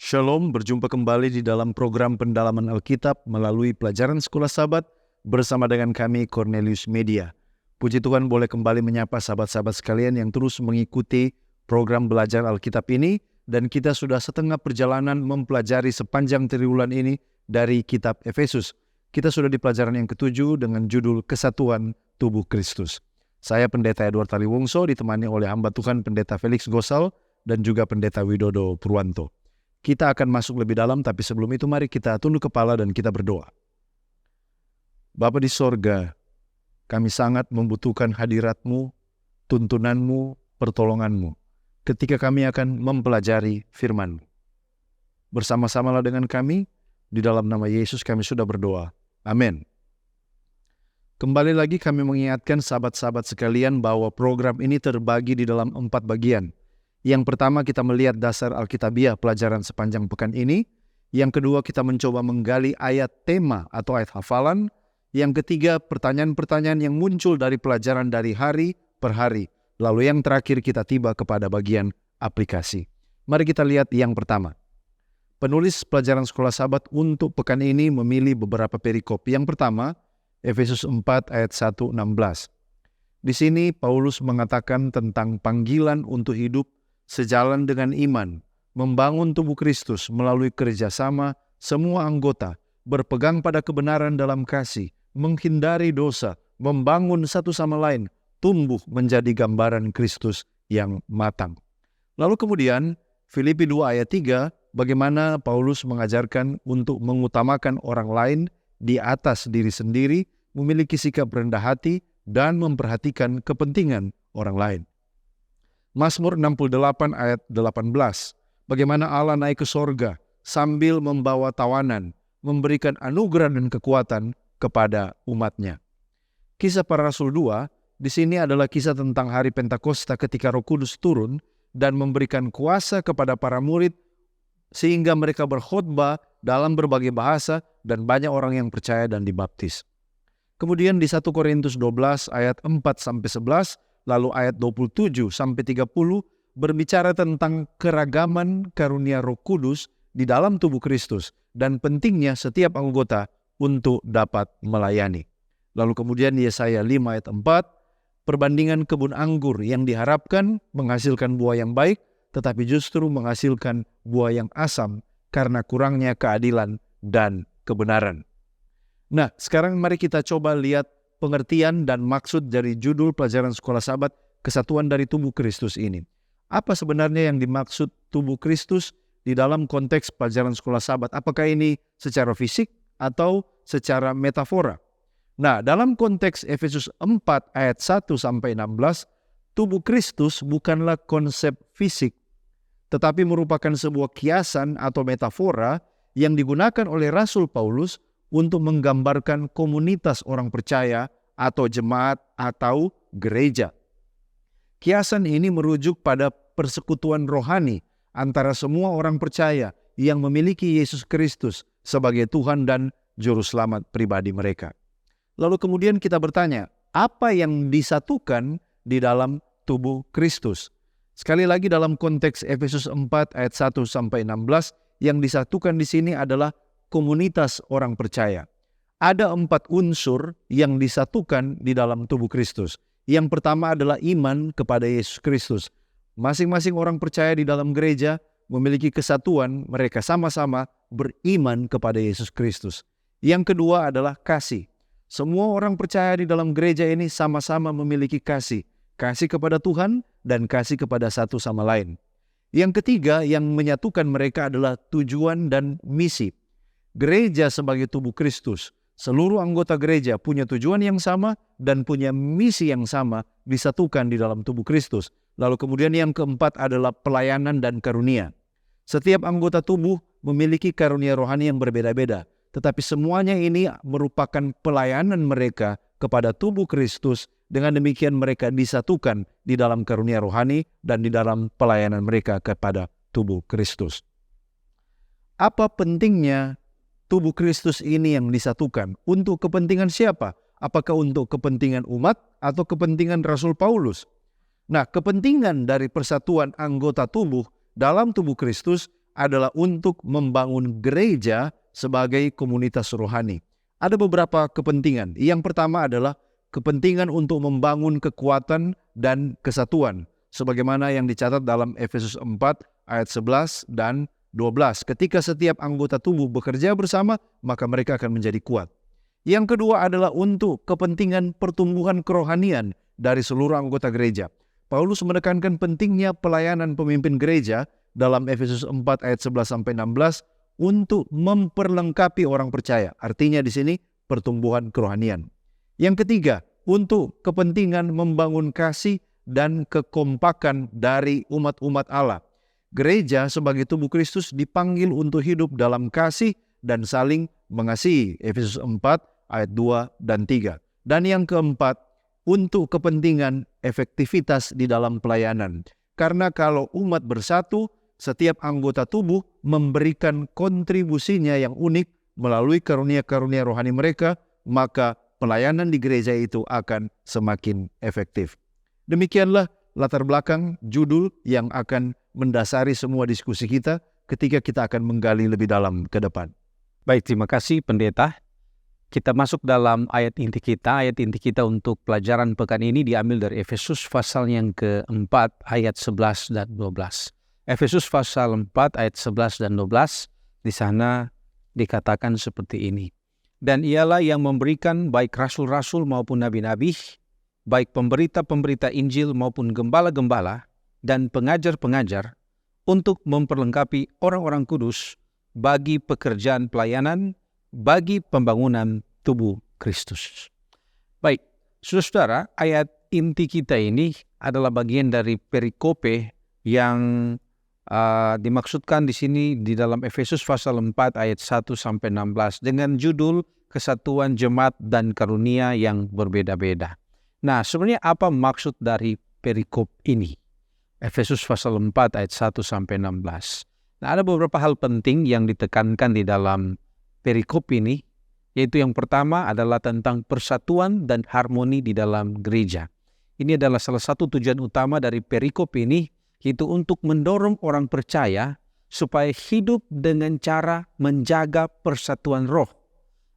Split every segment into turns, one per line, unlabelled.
Shalom, berjumpa kembali di dalam program pendalaman Alkitab melalui pelajaran Sekolah Sabat bersama dengan kami Cornelius Media. Puji Tuhan boleh kembali menyapa sahabat-sahabat sekalian yang terus mengikuti program belajar Alkitab ini, dan kita sudah setengah perjalanan mempelajari sepanjang triwulan ini dari kitab Efesus. Kita sudah di pelajaran yang ke-7 dengan judul Kesatuan Tubuh Kristus. Saya Pendeta Edward Taliwongso ditemani oleh hamba Tuhan Pendeta Felix Gosal dan juga Pendeta Widodo Purwanto. Kita akan masuk lebih dalam, tapi sebelum itu mari kita tunduk kepala dan kita berdoa. Bapa di sorga, kami sangat membutuhkan hadirat-Mu, tuntunan-Mu, pertolongan-Mu ketika kami akan mempelajari firman-Mu. Bersama-samalah dengan kami, di dalam nama Yesus kami sudah berdoa. Amin. Kembali lagi kami mengingatkan sahabat-sahabat sekalian bahwa program ini terbagi di dalam 4 bagian. Yang pertama kita melihat dasar Alkitabiah pelajaran sepanjang pekan ini. Yang kedua kita mencoba menggali ayat tema atau ayat hafalan. Yang ketiga pertanyaan-pertanyaan yang muncul dari pelajaran dari hari per hari. Lalu yang terakhir kita tiba kepada bagian aplikasi. Mari kita lihat yang pertama. Penulis pelajaran Sekolah Sabat untuk pekan ini memilih beberapa perikop. Yang pertama, Efesus 4 ayat 1-16. Di sini Paulus mengatakan tentang panggilan untuk hidup sejalan dengan iman, membangun tubuh Kristus melalui kerjasama semua anggota, berpegang pada kebenaran dalam kasih, menghindari dosa, membangun satu sama lain, tumbuh menjadi gambaran Kristus yang matang. Lalu kemudian, Filipi 2 ayat 3, bagaimana Paulus mengajarkan untuk mengutamakan orang lain di atas diri sendiri, memiliki sikap rendah hati, dan memperhatikan kepentingan orang lain. Mazmur 68 ayat 18, bagaimana Allah naik ke sorga sambil membawa tawanan, memberikan anugerah dan kekuatan kepada umatnya. Kisah para Rasul 2, di sini adalah kisah tentang hari Pentakosta ketika Roh Kudus turun dan memberikan kuasa kepada para murid sehingga mereka berkhotbah dalam berbagai bahasa dan banyak orang yang percaya dan dibaptis. Kemudian di 1 Korintus 12 ayat 4-11, lalu ayat 27-30 berbicara tentang keragaman karunia Roh Kudus di dalam tubuh Kristus dan pentingnya setiap anggota untuk dapat melayani. Lalu kemudian Yesaya 5 ayat 4, perbandingan kebun anggur yang diharapkan menghasilkan buah yang baik, tetapi justru menghasilkan buah yang asam karena kurangnya keadilan dan kebenaran. Nah, sekarang mari kita coba lihat pengertian dan maksud dari judul pelajaran Sekolah Sabat, Kesatuan dari Tubuh Kristus ini. Apa sebenarnya yang dimaksud tubuh Kristus di dalam konteks pelajaran Sekolah Sabat? Apakah ini secara fisik atau secara metafora? Nah, dalam konteks Efesus 4 ayat 1-16, tubuh Kristus bukanlah konsep fisik, tetapi merupakan sebuah kiasan atau metafora yang digunakan oleh Rasul Paulus untuk menggambarkan komunitas orang percaya atau jemaat atau gereja. Kiasan ini merujuk pada persekutuan rohani antara semua orang percaya yang memiliki Yesus Kristus sebagai Tuhan dan Juru Selamat pribadi mereka. Lalu kemudian kita bertanya, apa yang disatukan di dalam tubuh Kristus? Sekali lagi dalam konteks Efesus 4 ayat 1-16, yang disatukan di sini adalah komunitas orang percaya. Ada 4 unsur yang disatukan di dalam tubuh Kristus. Yang pertama adalah iman kepada Yesus Kristus. Masing-masing orang percaya di dalam gereja memiliki kesatuan, mereka sama-sama beriman kepada Yesus Kristus. Yang kedua adalah kasih. Semua orang percaya di dalam gereja ini sama-sama memiliki kasih. Kasih kepada Tuhan dan kasih kepada satu sama lain. Yang ketiga yang menyatukan mereka adalah tujuan dan misi. Gereja sebagai tubuh Kristus, seluruh anggota gereja punya tujuan yang sama dan punya misi yang sama disatukan di dalam tubuh Kristus. Lalu kemudian yang keempat adalah pelayanan dan karunia. Setiap anggota tubuh memiliki karunia rohani yang berbeda-beda, tetapi semuanya ini merupakan pelayanan mereka kepada tubuh Kristus. Dengan demikian mereka disatukan di dalam karunia rohani dan di dalam pelayanan mereka kepada tubuh Kristus. Apa pentingnya tubuh Kristus ini yang disatukan? Untuk kepentingan siapa? Apakah untuk kepentingan umat atau kepentingan Rasul Paulus? Nah, kepentingan dari persatuan anggota tubuh dalam tubuh Kristus adalah untuk membangun gereja sebagai komunitas rohani. Ada beberapa kepentingan. Yang pertama adalah kepentingan untuk membangun kekuatan dan kesatuan, sebagaimana yang dicatat dalam Efesus 4 ayat 11 dan 12. Ketika setiap anggota tubuh bekerja bersama, maka mereka akan menjadi kuat. Yang kedua adalah untuk kepentingan pertumbuhan kerohanian dari seluruh anggota gereja. Paulus menekankan pentingnya pelayanan pemimpin gereja dalam Efesus 4 ayat 11-16 untuk memperlengkapi orang percaya. Artinya di sini pertumbuhan kerohanian. Yang ketiga, untuk kepentingan membangun kasih dan kekompakan dari umat-umat Allah. Gereja sebagai tubuh Kristus dipanggil untuk hidup dalam kasih dan saling mengasihi. Efesus 4 ayat 2 dan 3. Dan yang keempat, untuk kepentingan efektivitas di dalam pelayanan. Karena kalau umat bersatu, setiap anggota tubuh memberikan kontribusinya yang unik melalui karunia-karunia rohani mereka, maka pelayanan di gereja itu akan semakin efektif. Demikianlah latar belakang judul yang akan mendasari semua diskusi kita ketika kita akan menggali lebih dalam ke depan.
Baik, terima kasih Pendeta. Kita masuk dalam ayat inti kita. Ayat inti kita untuk pelajaran pekan ini diambil dari Efesus pasal yang keempat ayat 11 dan 12. Efesus pasal 4 ayat 11 dan 12, di sana dikatakan seperti ini. Dan ialah yang memberikan baik rasul-rasul maupun nabi-nabi, baik pemberita-pemberita Injil maupun gembala-gembala dan pengajar-pengajar, untuk memperlengkapi orang-orang kudus bagi pekerjaan pelayanan, bagi pembangunan tubuh Kristus. Baik, saudara-saudara, ayat inti kita ini adalah bagian dari perikope yang dimaksudkan di sini di dalam Efesus pasal 4 ayat 1-16 dengan judul Kesatuan Jemaat dan Karunia yang Berbeda-beda. Nah, sebenarnya apa maksud dari perikop ini? Efesus pasal 4 ayat 1-16. Nah, ada beberapa hal penting yang ditekankan di dalam perikop ini, yaitu yang pertama adalah tentang persatuan dan harmoni di dalam gereja. Ini adalah salah satu tujuan utama dari perikop ini, yaitu untuk mendorong orang percaya supaya hidup dengan cara menjaga persatuan roh.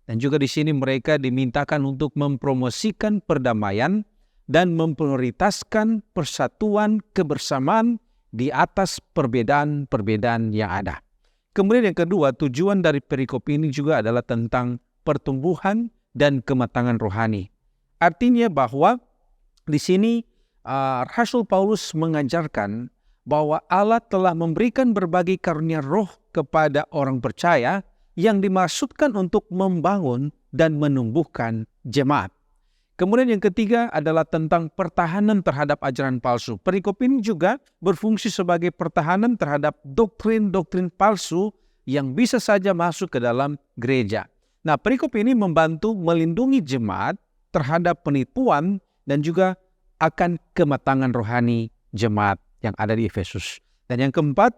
Dan juga di sini mereka dimintakan untuk mempromosikan perdamaian dan memprioritaskan persatuan kebersamaan di atas perbedaan-perbedaan yang ada. Kemudian yang kedua, tujuan dari perikop ini juga adalah tentang pertumbuhan dan kematangan rohani. Artinya bahwa di sini Rasul Paulus mengajarkan bahwa Allah telah memberikan berbagai karunia roh kepada orang percaya yang dimaksudkan untuk membangun dan menumbuhkan jemaat. Kemudian yang ketiga adalah tentang pertahanan terhadap ajaran palsu. Perikop ini juga berfungsi sebagai pertahanan terhadap doktrin-doktrin palsu yang bisa saja masuk ke dalam gereja. Nah, perikop ini membantu melindungi jemaat terhadap penipuan dan juga akan kematangan rohani jemaat yang ada di Efesus. Dan yang keempat,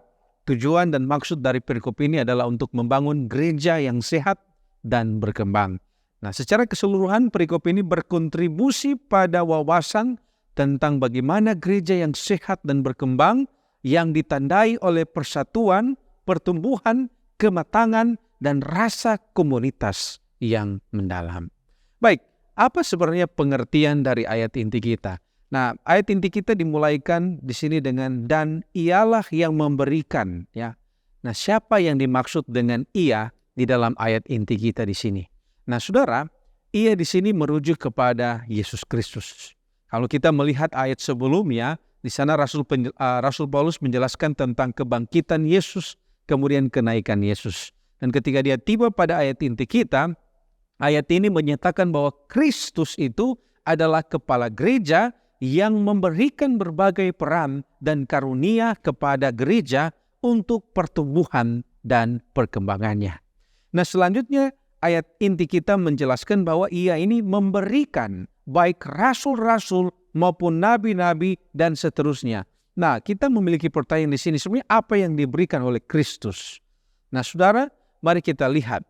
tujuan dan maksud dari perikop ini adalah untuk membangun gereja yang sehat dan berkembang. Nah, secara keseluruhan perikop ini berkontribusi pada wawasan tentang bagaimana gereja yang sehat dan berkembang yang ditandai oleh persatuan, pertumbuhan, kematangan, dan rasa komunitas yang mendalam. Baik, apa sebenarnya pengertian dari ayat inti kita? Nah, ayat inti kita dimulaikan di sini dengan dan ialah yang memberikan, ya. Nah, siapa yang dimaksud dengan ia di dalam ayat inti kita di sini? Nah, saudara, ia di sini merujuk kepada Yesus Kristus. Kalau kita melihat ayat sebelumnya, di sana Rasul Paulus menjelaskan tentang kebangkitan Yesus, kemudian kenaikan Yesus. Dan ketika dia tiba pada ayat inti kita, ayat ini menyatakan bahwa Kristus itu adalah kepala gereja yang memberikan berbagai peran dan karunia kepada gereja untuk pertumbuhan dan perkembangannya. Nah, selanjutnya ayat inti kita menjelaskan bahwa ia ini memberikan baik rasul-rasul maupun nabi-nabi dan seterusnya. Nah, kita memiliki pertanyaan di sini, sebenarnya apa yang diberikan oleh Kristus? Nah, saudara, mari kita lihat.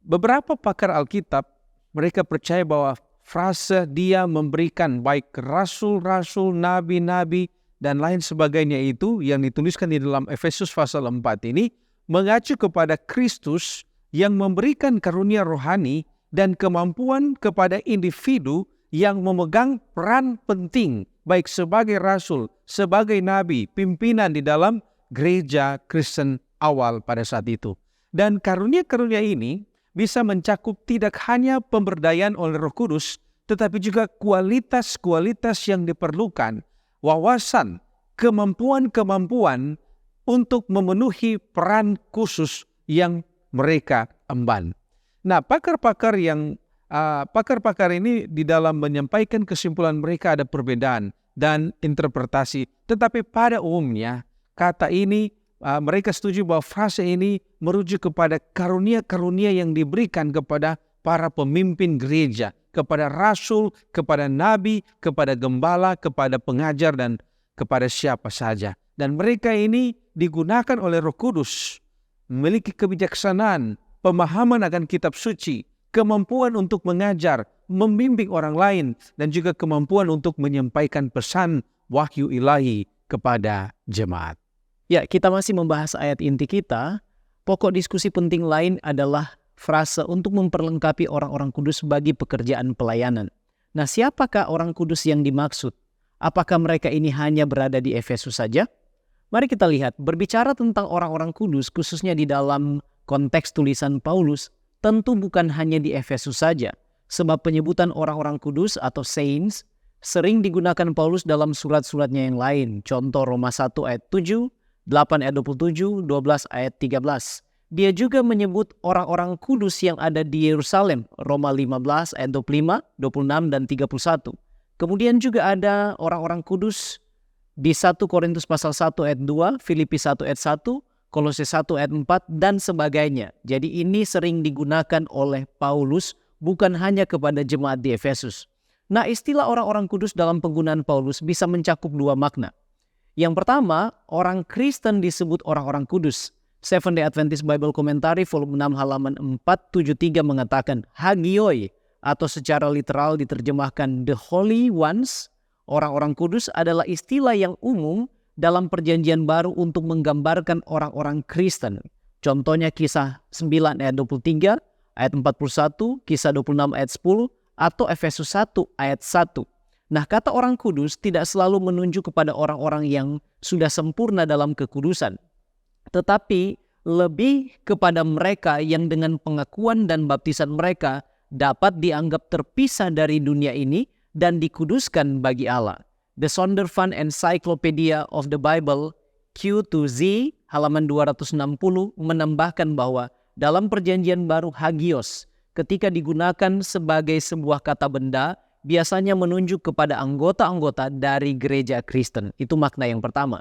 Beberapa pakar Alkitab, mereka percaya bahwa frase dia memberikan baik rasul-rasul, nabi-nabi, dan lain sebagainya itu yang dituliskan di dalam Efesus pasal 4 ini mengacu kepada Kristus yang memberikan karunia rohani dan kemampuan kepada individu yang memegang peran penting baik sebagai rasul, sebagai nabi, pimpinan di dalam gereja Kristen awal pada saat itu. Dan karunia-karunia ini bisa mencakup tidak hanya pemberdayaan oleh Roh Kudus, tetapi juga kualitas-kualitas yang diperlukan, wawasan, kemampuan-kemampuan untuk memenuhi peran khusus yang mereka emban. Nah, pakar-pakar ini di dalam menyampaikan kesimpulan mereka ada perbedaan dan interpretasi, tetapi pada umumnya kata ini mereka setuju bahwa frase ini merujuk kepada karunia-karunia yang diberikan kepada para pemimpin gereja, kepada rasul, kepada nabi, kepada gembala, kepada pengajar, dan kepada siapa saja. Dan mereka ini digunakan oleh Roh Kudus, memiliki kebijaksanaan, pemahaman akan kitab suci, kemampuan untuk mengajar, membimbing orang lain, dan juga kemampuan untuk menyampaikan pesan wahyu ilahi kepada jemaat.
Ya, kita masih membahas ayat inti kita. Pokok diskusi penting lain adalah frase untuk memperlengkapi orang-orang kudus bagi pekerjaan pelayanan. Nah, siapakah orang kudus yang dimaksud? Apakah mereka ini hanya berada di Efesus saja? Mari kita lihat, berbicara tentang orang-orang kudus, khususnya di dalam konteks tulisan Paulus, tentu bukan hanya di Efesus saja. Sebab penyebutan orang-orang kudus atau saints sering digunakan Paulus dalam surat-suratnya yang lain. Contoh Roma 1 ayat 7, 8 ayat 27, 12 ayat 13. Dia juga menyebut orang-orang kudus yang ada di Yerusalem, Roma 15 ayat 25, 26, dan 31. Kemudian juga ada orang-orang kudus di 1 Korintus pasal 1 ayat 2, Filipi 1 ayat 1, Kolose 1 ayat 4, dan sebagainya. Jadi ini sering digunakan oleh Paulus bukan hanya kepada jemaat di Efesus. Nah, istilah orang-orang kudus dalam penggunaan Paulus bisa mencakup dua makna. Yang pertama, orang Kristen disebut orang-orang kudus. Seventh-day Adventist Bible Commentary volume 6 halaman 473 mengatakan hagioi atau secara literal diterjemahkan the holy ones. Orang-orang kudus adalah istilah yang umum dalam perjanjian baru untuk menggambarkan orang-orang Kristen. Contohnya kisah 9 ayat 23, ayat 41, kisah 26 ayat 10, atau Efesus 1 ayat 1. Nah, kata orang kudus tidak selalu menunjuk kepada orang-orang yang sudah sempurna dalam kekudusan, tetapi lebih kepada mereka yang dengan pengakuan dan baptisan mereka dapat dianggap terpisah dari dunia ini dan dikuduskan bagi Allah. The Zondervan Encyclopedia of the Bible Q2Z halaman 260 menambahkan bahwa dalam perjanjian baru hagios ketika digunakan sebagai sebuah kata benda biasanya menunjuk kepada anggota-anggota dari gereja Kristen. Itu makna yang pertama.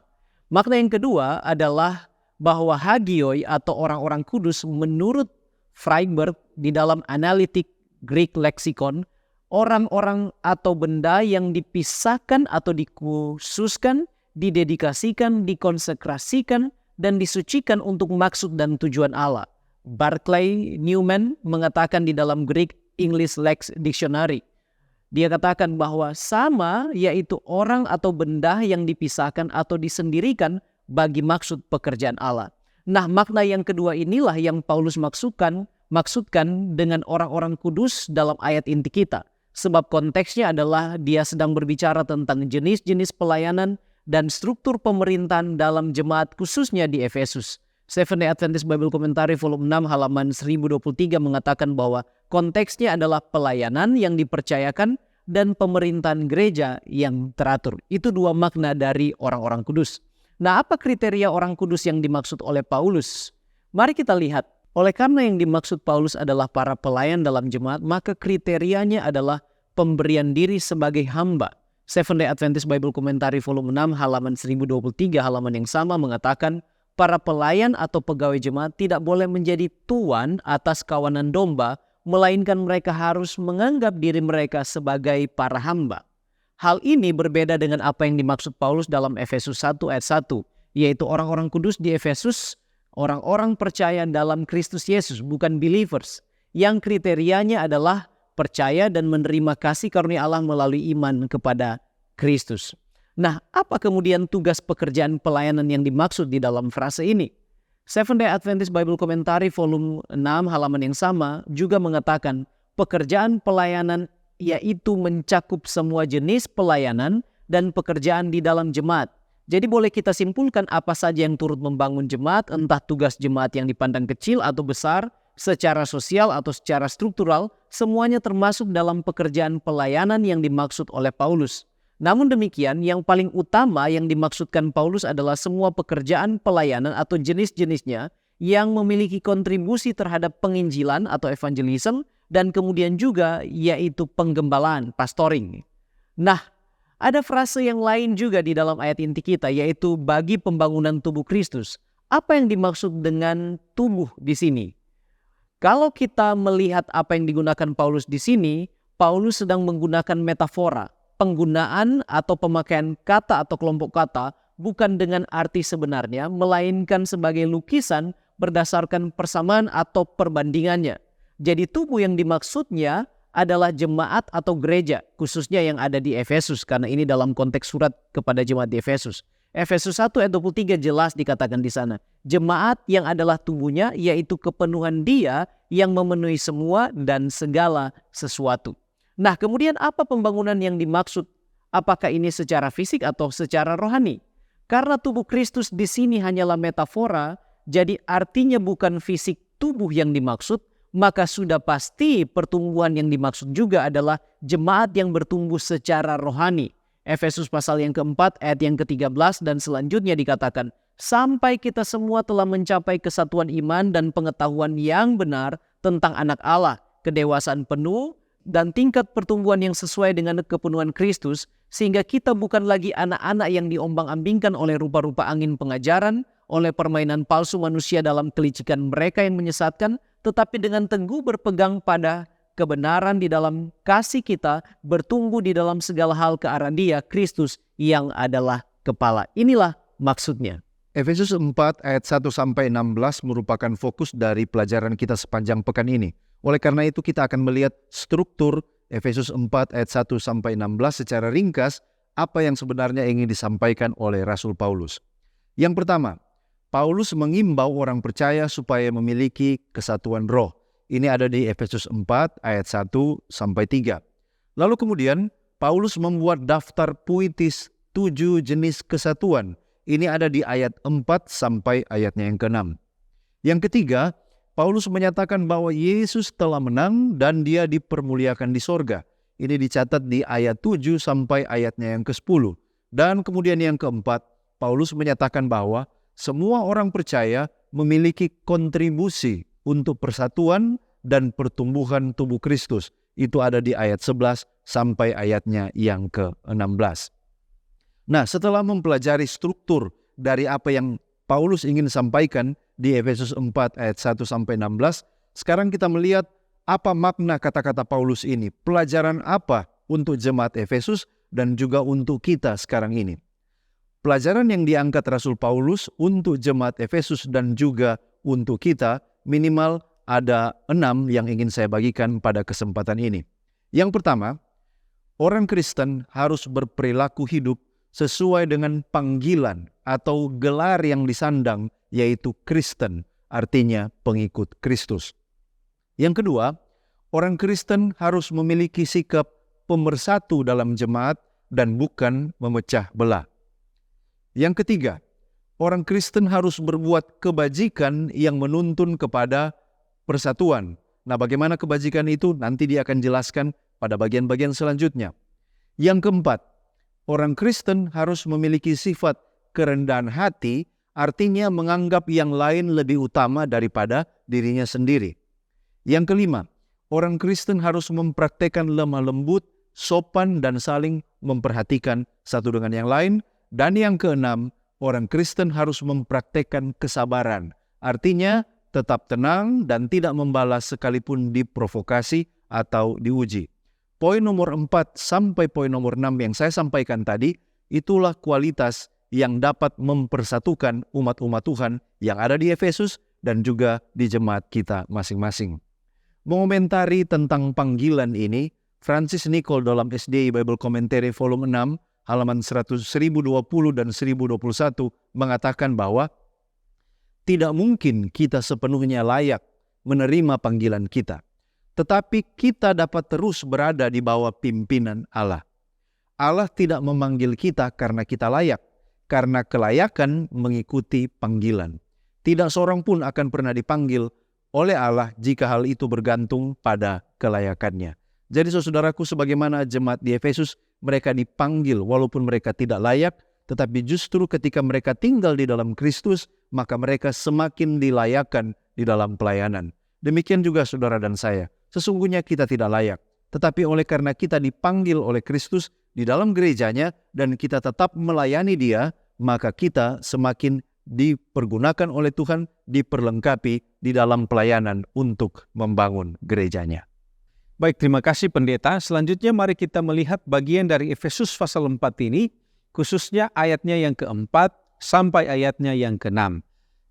Makna yang kedua adalah bahwa hagioi atau orang-orang kudus menurut Freiberg di dalam Analytic Greek Lexicon, orang-orang atau benda yang dipisahkan atau dikhususkan, didedikasikan, dikonsekrasikan, dan disucikan untuk maksud dan tujuan Allah. Barclay Newman mengatakan di dalam Greek English Lex Dictionary, dia katakan bahwa sama yaitu orang atau benda yang dipisahkan atau disendirikan bagi maksud pekerjaan Allah. Nah, makna yang kedua inilah yang Paulus maksudkan dengan orang-orang kudus dalam ayat inti kita. Sebab konteksnya adalah dia sedang berbicara tentang jenis-jenis pelayanan dan struktur pemerintahan dalam jemaat khususnya di Efesus. Seventh-day Adventist Bible Commentary volume 6 halaman 1023 mengatakan bahwa konteksnya adalah pelayanan yang dipercayakan dan pemerintahan gereja yang teratur. Itu dua makna dari orang-orang kudus. Nah, apa kriteria orang kudus yang dimaksud oleh Paulus? Mari kita lihat. Oleh karena yang dimaksud Paulus adalah para pelayan dalam jemaat, maka kriterianya adalah pemberian diri sebagai hamba. Seventh-day Adventist Bible Commentary volume 6 halaman 1023 halaman yang sama mengatakan para pelayan atau pegawai jemaat tidak boleh menjadi tuan atas kawanan domba, melainkan mereka harus menganggap diri mereka sebagai para hamba. Hal ini berbeda dengan apa yang dimaksud Paulus dalam Efesus 1 ayat 1, yaitu orang-orang kudus di Efesus, orang-orang percaya dalam Kristus Yesus, bukan believers, yang kriterianya adalah percaya dan menerima kasih karunia Allah melalui iman kepada Kristus. Nah, apa kemudian tugas pekerjaan pelayanan yang dimaksud di dalam frase ini? Seventh Day Adventist Bible Commentary volume 6 halaman yang sama juga mengatakan pekerjaan pelayanan yaitu mencakup semua jenis pelayanan dan pekerjaan di dalam jemaat. Jadi boleh kita simpulkan apa saja yang turut membangun jemaat, entah tugas jemaat yang dipandang kecil atau besar, secara sosial atau secara struktural, semuanya termasuk dalam pekerjaan pelayanan yang dimaksud oleh Paulus. Namun demikian, yang paling utama yang dimaksudkan Paulus adalah semua pekerjaan pelayanan atau jenis-jenisnya yang memiliki kontribusi terhadap penginjilan atau evangelism dan kemudian juga yaitu penggembalaan, pastoring. Nah, ada frase yang lain juga di dalam ayat inti kita yaitu bagi pembangunan tubuh Kristus. Apa yang dimaksud dengan tubuh di sini? Kalau kita melihat apa yang digunakan Paulus di sini, Paulus sedang menggunakan metafora. Penggunaan atau pemakaian kata atau kelompok kata bukan dengan arti sebenarnya, melainkan sebagai lukisan berdasarkan persamaan atau perbandingannya. Jadi tubuh yang dimaksudnya adalah jemaat atau gereja, khususnya yang ada di Efesus, karena ini dalam konteks surat kepada jemaat di Efesus. Efesus 1 ayat 23 jelas dikatakan di sana. Jemaat yang adalah tubuhnya, yaitu kepenuhan Dia yang memenuhi semua dan segala sesuatu. Nah, kemudian apa pembangunan yang dimaksud? Apakah ini secara fisik atau secara rohani? Karena tubuh Kristus di sini hanyalah metafora, jadi artinya bukan fisik tubuh yang dimaksud, maka sudah pasti pertumbuhan yang dimaksud juga adalah jemaat yang bertumbuh secara rohani. Efesus pasal yang keempat ayat yang ke-13 dan selanjutnya dikatakan, sampai kita semua telah mencapai kesatuan iman dan pengetahuan yang benar tentang anak Allah, kedewasaan penuh, dan tingkat pertumbuhan yang sesuai dengan kepenuhan Kristus, sehingga kita bukan lagi anak-anak yang diombang-ambingkan oleh rupa-rupa angin pengajaran, oleh permainan palsu manusia dalam kelicikan mereka yang menyesatkan, tetapi dengan teguh berpegang pada kebenaran di dalam kasih kita, bertumbuh di dalam segala hal ke arah Dia, Kristus, yang adalah kepala. Inilah maksudnya.
Efesus 4 ayat 1-16 merupakan fokus dari pelajaran kita sepanjang pekan ini. Oleh karena itu kita akan melihat struktur Efesus 4 ayat 1-16 secara ringkas apa yang sebenarnya ingin disampaikan oleh Rasul Paulus. Yang pertama, Paulus mengimbau orang percaya supaya memiliki kesatuan roh. Ini ada di Efesus 4 ayat 1-3. Lalu kemudian Paulus membuat daftar puitis 7 jenis kesatuan. Ini ada di ayat 4 sampai ayatnya yang ke-6. Yang ketiga, Paulus menyatakan bahwa Yesus telah menang dan Dia dipermuliakan di sorga. Ini dicatat di ayat 7 sampai ayatnya yang ke-10. Dan kemudian yang keempat, Paulus menyatakan bahwa semua orang percaya memiliki kontribusi untuk persatuan dan pertumbuhan tubuh Kristus. Itu ada di ayat 11 sampai ayatnya yang ke-16. Nah, setelah mempelajari struktur dari apa yang Paulus ingin sampaikan di Efesus 4 ayat 1-16, sekarang kita melihat apa makna kata-kata Paulus ini, pelajaran apa untuk jemaat Efesus dan juga untuk kita sekarang ini. Pelajaran yang diangkat Rasul Paulus untuk jemaat Efesus dan juga untuk kita, minimal ada 6 yang ingin saya bagikan pada kesempatan ini. Yang pertama, orang Kristen harus berperilaku hidup sesuai dengan panggilan atau gelar yang disandang, yaitu Kristen, artinya pengikut Kristus. Yang kedua, orang Kristen harus memiliki sikap pemersatu dalam jemaat dan bukan memecah belah. Yang ketiga, orang Kristen harus berbuat kebajikan yang menuntun kepada persatuan. Nah, bagaimana kebajikan itu? Nanti dia akan jelaskan pada bagian-bagian selanjutnya. Yang keempat, orang Kristen harus memiliki sifat kerendahan hati, artinya menganggap yang lain lebih utama daripada dirinya sendiri. Yang kelima, orang Kristen harus mempraktekkan lemah lembut, sopan, dan saling memperhatikan satu dengan yang lain. Dan yang keenam, orang Kristen harus mempraktekkan kesabaran, artinya tetap tenang dan tidak membalas sekalipun diprovokasi atau diuji. Poin nomor 4 sampai poin nomor 6 yang saya sampaikan tadi, itulah kualitas yang dapat mempersatukan umat-umat Tuhan yang ada di Efesus dan juga di jemaat kita masing-masing. Mengomentari tentang panggilan ini, Francis Nichol dalam SDI Bible Commentary volume 6 halaman 1020 dan 1021 mengatakan bahwa tidak mungkin kita sepenuhnya layak menerima panggilan kita. Tetapi kita dapat terus berada di bawah pimpinan Allah. Allah tidak memanggil kita karena kita layak, karena kelayakan mengikuti panggilan. Tidak seorang pun akan pernah dipanggil oleh Allah jika hal itu bergantung pada kelayakannya. Jadi saudaraku, sebagaimana jemaat di Efesus, mereka dipanggil walaupun mereka tidak layak, tetapi justru ketika mereka tinggal di dalam Kristus, maka mereka semakin dilayakkan di dalam pelayanan. Demikian juga saudara dan saya. Sesungguhnya kita tidak layak, tetapi oleh karena kita dipanggil oleh Kristus di dalam gerejanya dan kita tetap melayani Dia, maka kita semakin dipergunakan oleh Tuhan, diperlengkapi di dalam pelayanan untuk membangun gerejanya.
Baik, terima kasih pendeta. Selanjutnya mari kita melihat bagian dari Efesus pasal 4 ini, khususnya ayatnya yang keempat sampai ayatnya yang keenam.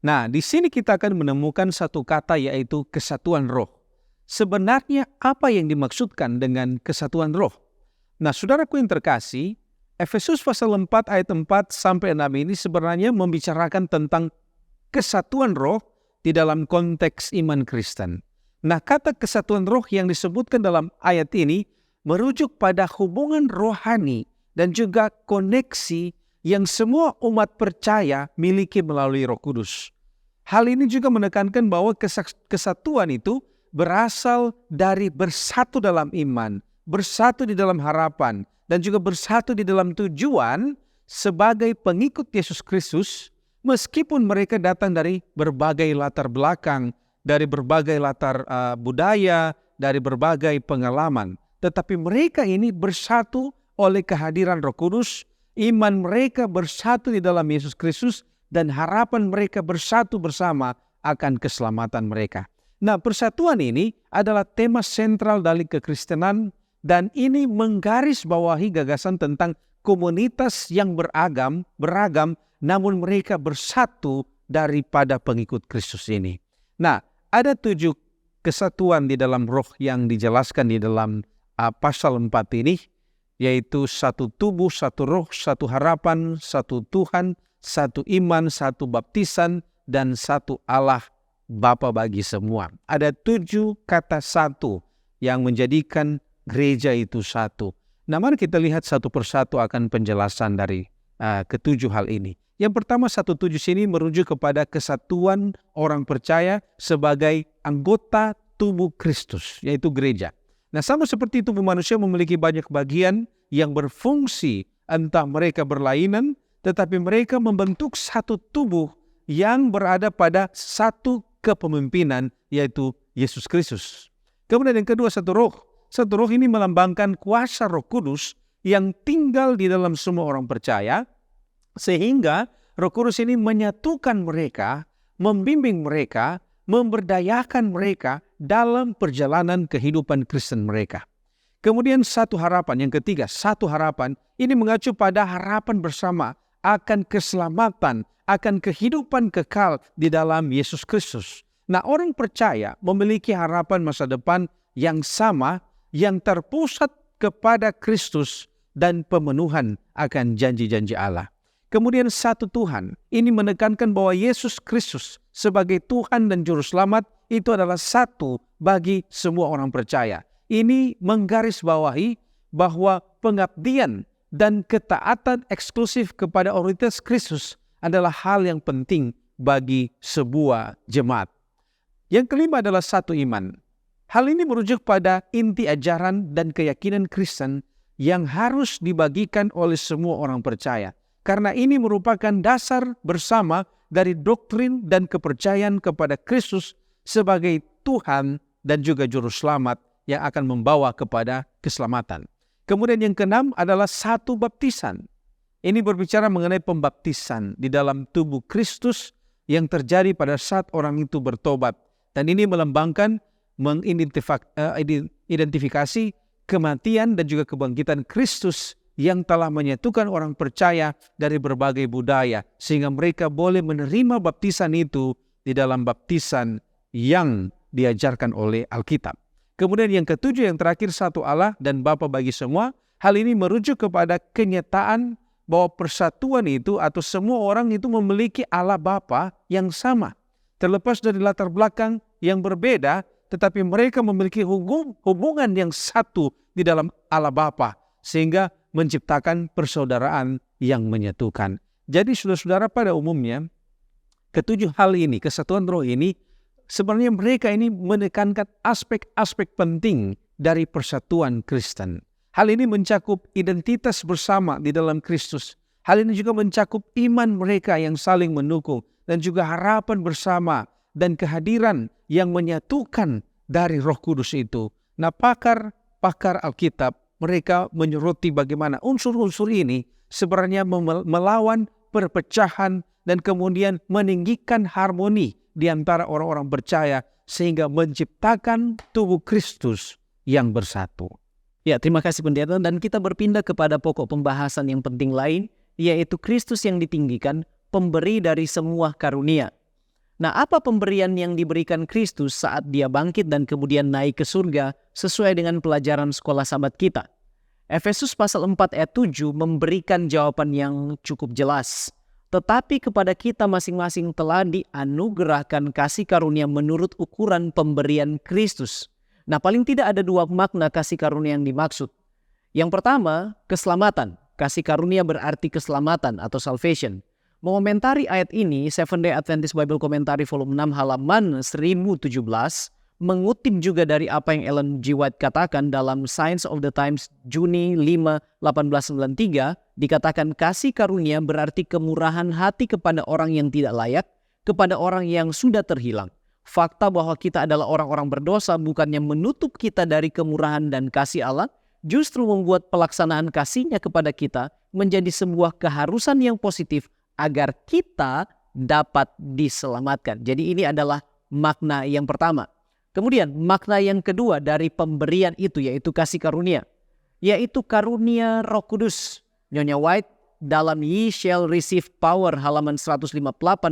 Nah, di sini kita akan menemukan satu kata, yaitu kesatuan roh. Sebenarnya apa yang dimaksudkan dengan kesatuan roh? Nah, saudaraku yang terkasih, Efesus pasal 4 ayat 4 sampai 6 ini sebenarnya membicarakan tentang kesatuan roh di dalam konteks iman Kristen. Nah, kata kesatuan roh yang disebutkan dalam ayat ini merujuk pada hubungan rohani dan juga koneksi yang semua umat percaya miliki melalui Roh Kudus. Hal ini juga menekankan bahwa kesatuan itu berasal dari bersatu dalam iman, bersatu di dalam harapan, dan juga bersatu di dalam tujuan sebagai pengikut Yesus Kristus, meskipun mereka datang dari berbagai latar belakang, dari berbagai latar budaya, dari berbagai pengalaman. Tetapi mereka ini bersatu oleh kehadiran Roh Kudus, iman mereka bersatu di dalam Yesus Kristus, dan harapan mereka bersatu bersama akan keselamatan mereka. Nah, persatuan ini adalah tema sentral dari kekristenan, dan ini menggarisbawahi gagasan tentang komunitas yang beragam, namun mereka bersatu daripada pengikut Kristus ini. Nah, ada 7 kesatuan di dalam roh yang dijelaskan di dalam pasal 4 ini, yaitu satu tubuh, satu roh, satu harapan, satu Tuhan, satu iman, satu baptisan, dan satu Allah Bapa bagi semua. Ada 7 kata satu yang menjadikan gereja itu satu. Nah, mari kita lihat satu persatu akan penjelasan dari ketujuh hal ini. Yang pertama, 1:7 sini merujuk kepada kesatuan orang percaya sebagai anggota tubuh Kristus, yaitu gereja. Nah, sama seperti tubuh manusia memiliki banyak bagian yang berfungsi, entah mereka berlainan, tetapi mereka membentuk satu tubuh yang berada pada satu kepemimpinan, yaitu Yesus Kristus. Kemudian yang kedua, satu roh. Satu roh ini melambangkan kuasa Roh Kudus yang tinggal di dalam semua orang percaya, sehingga Roh Kudus ini menyatukan mereka, membimbing mereka, memberdayakan mereka dalam perjalanan kehidupan Kristen mereka. Kemudian satu harapan, yang ketiga, satu harapan ini mengacu pada harapan bersama akan keselamatan, akan kehidupan kekal di dalam Yesus Kristus. Nah, orang percaya memiliki harapan masa depan yang sama, yang terpusat kepada Kristus dan pemenuhan akan janji-janji Allah. Kemudian satu Tuhan, ini menekankan bahwa Yesus Kristus sebagai Tuhan dan Juru Selamat itu adalah satu bagi semua orang percaya. Ini menggarisbawahi bahwa pengabdian dan ketaatan eksklusif kepada otoritas Kristus adalah hal yang penting bagi sebuah jemaat. Yang kelima adalah satu iman. Hal ini merujuk pada inti ajaran dan keyakinan Kristen yang harus dibagikan oleh semua orang percaya. Karena ini merupakan dasar bersama dari doktrin dan kepercayaan kepada Kristus sebagai Tuhan dan juga Juru Selamat yang akan membawa kepada keselamatan. Kemudian yang keenam adalah satu baptisan. Ini berbicara mengenai pembaptisan di dalam tubuh Kristus yang terjadi pada saat orang itu bertobat. Dan ini melambangkan mengidentifikasi kematian dan juga kebangkitan Kristus yang telah menyatukan orang percaya dari berbagai budaya, sehingga mereka boleh menerima baptisan itu di dalam baptisan yang diajarkan oleh Alkitab. Kemudian yang ketujuh, yang terakhir, satu Allah dan Bapa bagi semua. Hal ini merujuk kepada kenyataan bahwa persatuan itu atau semua orang itu memiliki Allah Bapa yang sama. Terlepas dari latar belakang yang berbeda, tetapi mereka memiliki hubungan yang satu di dalam Allah Bapa, sehingga menciptakan persaudaraan yang menyatukan. Jadi saudara-saudara, pada umumnya ketujuh hal ini, kesatuan roh ini, sebenarnya mereka ini menekankan aspek-aspek penting dari persatuan Kristen. Hal ini mencakup identitas bersama di dalam Kristus. Hal ini juga mencakup iman mereka yang saling mendukung dan juga harapan bersama dan kehadiran yang menyatukan dari Roh Kudus itu. Nah, pakar Alkitab mereka menyoroti bagaimana unsur-unsur ini sebenarnya melawan perpecahan dan kemudian meninggikan harmoni di antara orang-orang percaya sehingga menciptakan tubuh Kristus yang bersatu.
Ya, terima kasih pendeta, dan kita berpindah kepada pokok pembahasan yang penting lain, yaitu Kristus yang ditinggikan, pemberi dari semua karunia. Nah, apa pemberian yang diberikan Kristus saat dia bangkit dan kemudian naik ke surga sesuai dengan pelajaran sekolah sahabat kita? Efesus pasal 4 ayat 7 memberikan jawaban yang cukup jelas. Tetapi kepada kita masing-masing telah dianugerahkan kasih karunia menurut ukuran pemberian Kristus. Nah, paling tidak ada dua makna kasih karunia yang dimaksud. Yang pertama, keselamatan. Kasih karunia berarti keselamatan atau salvation. Mengomentari ayat ini, Seventh-day Adventist Bible Commentary volume 6 halaman 1017 mengutip juga dari apa yang Ellen G. White katakan dalam Signs of the Times Juni 5, 1893, dikatakan kasih karunia berarti kemurahan hati kepada orang yang tidak layak, kepada orang yang sudah terhilang. Fakta bahwa kita adalah orang-orang berdosa bukannya menutup kita dari kemurahan dan kasih Allah, justru membuat pelaksanaan kasih-Nya kepada kita menjadi sebuah keharusan yang positif agar kita dapat diselamatkan. Jadi ini adalah makna yang pertama. Kemudian makna yang kedua dari pemberian itu yaitu kasih karunia, yaitu karunia Roh Kudus. Nyonya White dalam Ye Shall Receive Power halaman 158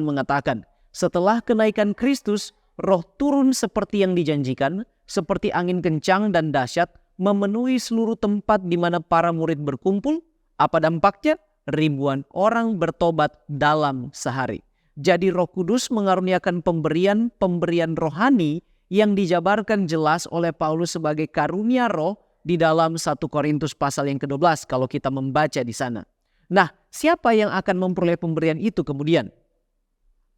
mengatakan, setelah kenaikan Kristus, Roh turun seperti yang dijanjikan, seperti angin kencang dan dahsyat, memenuhi seluruh tempat di mana para murid berkumpul. Apa dampaknya? Ribuan orang bertobat dalam sehari. Jadi Roh Kudus mengaruniakan pemberian rohani yang dijabarkan jelas oleh Paulus sebagai karunia roh di dalam 1 Korintus pasal yang ke-12 kalau kita membaca di sana. Nah, siapa yang akan memperoleh pemberian itu kemudian?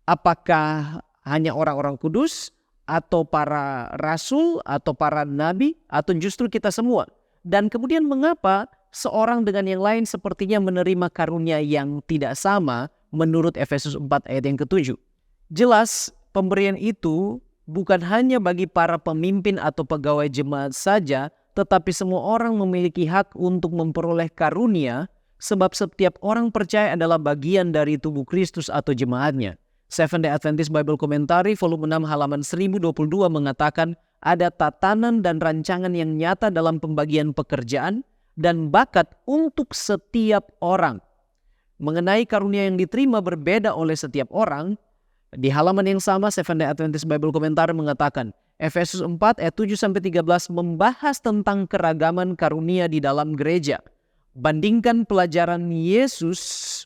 Apakah hanya orang-orang kudus, atau para rasul, atau para nabi, atau justru kita semua? Dan kemudian mengapa seorang dengan yang lain sepertinya menerima karunia yang tidak sama menurut Efesus 4 ayat yang ke-7? Jelas pemberian itu bukan hanya bagi para pemimpin atau pegawai jemaat saja, tetapi semua orang memiliki hak untuk memperoleh karunia sebab setiap orang percaya adalah bagian dari tubuh Kristus atau jemaatnya. Seventh-day Adventist Bible Commentary volume 6 halaman 1022 mengatakan ada tatanan dan rancangan yang nyata dalam pembagian pekerjaan dan bakat untuk setiap orang. Mengenai karunia yang diterima berbeda oleh setiap orang, di halaman yang sama Seventh-day Adventist Bible Commentary mengatakan Efesus 4 ayat 7-13 membahas tentang keragaman karunia di dalam gereja. Bandingkan pelajaran Yesus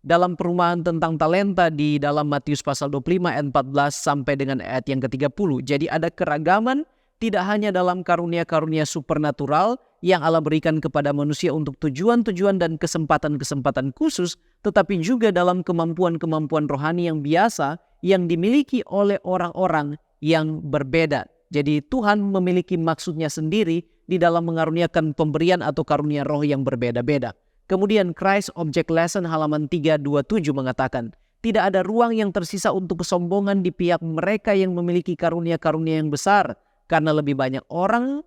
dalam perumahan tentang talenta di dalam Matius pasal 25 ayat 14 sampai dengan ayat yang ke-30. Jadi ada keragaman tidak hanya dalam karunia-karunia supernatural yang Allah berikan kepada manusia untuk tujuan-tujuan dan kesempatan-kesempatan khusus, tetapi juga dalam kemampuan-kemampuan rohani yang biasa yang dimiliki oleh orang-orang yang berbeda. Jadi Tuhan memiliki maksudnya sendiri di dalam mengaruniakan pemberian atau karunia roh yang berbeda-beda. Kemudian Christ Object Lesson halaman 327 mengatakan, tidak ada ruang yang tersisa untuk kesombongan di pihak mereka yang memiliki karunia-karunia yang besar, karena lebih banyak orang,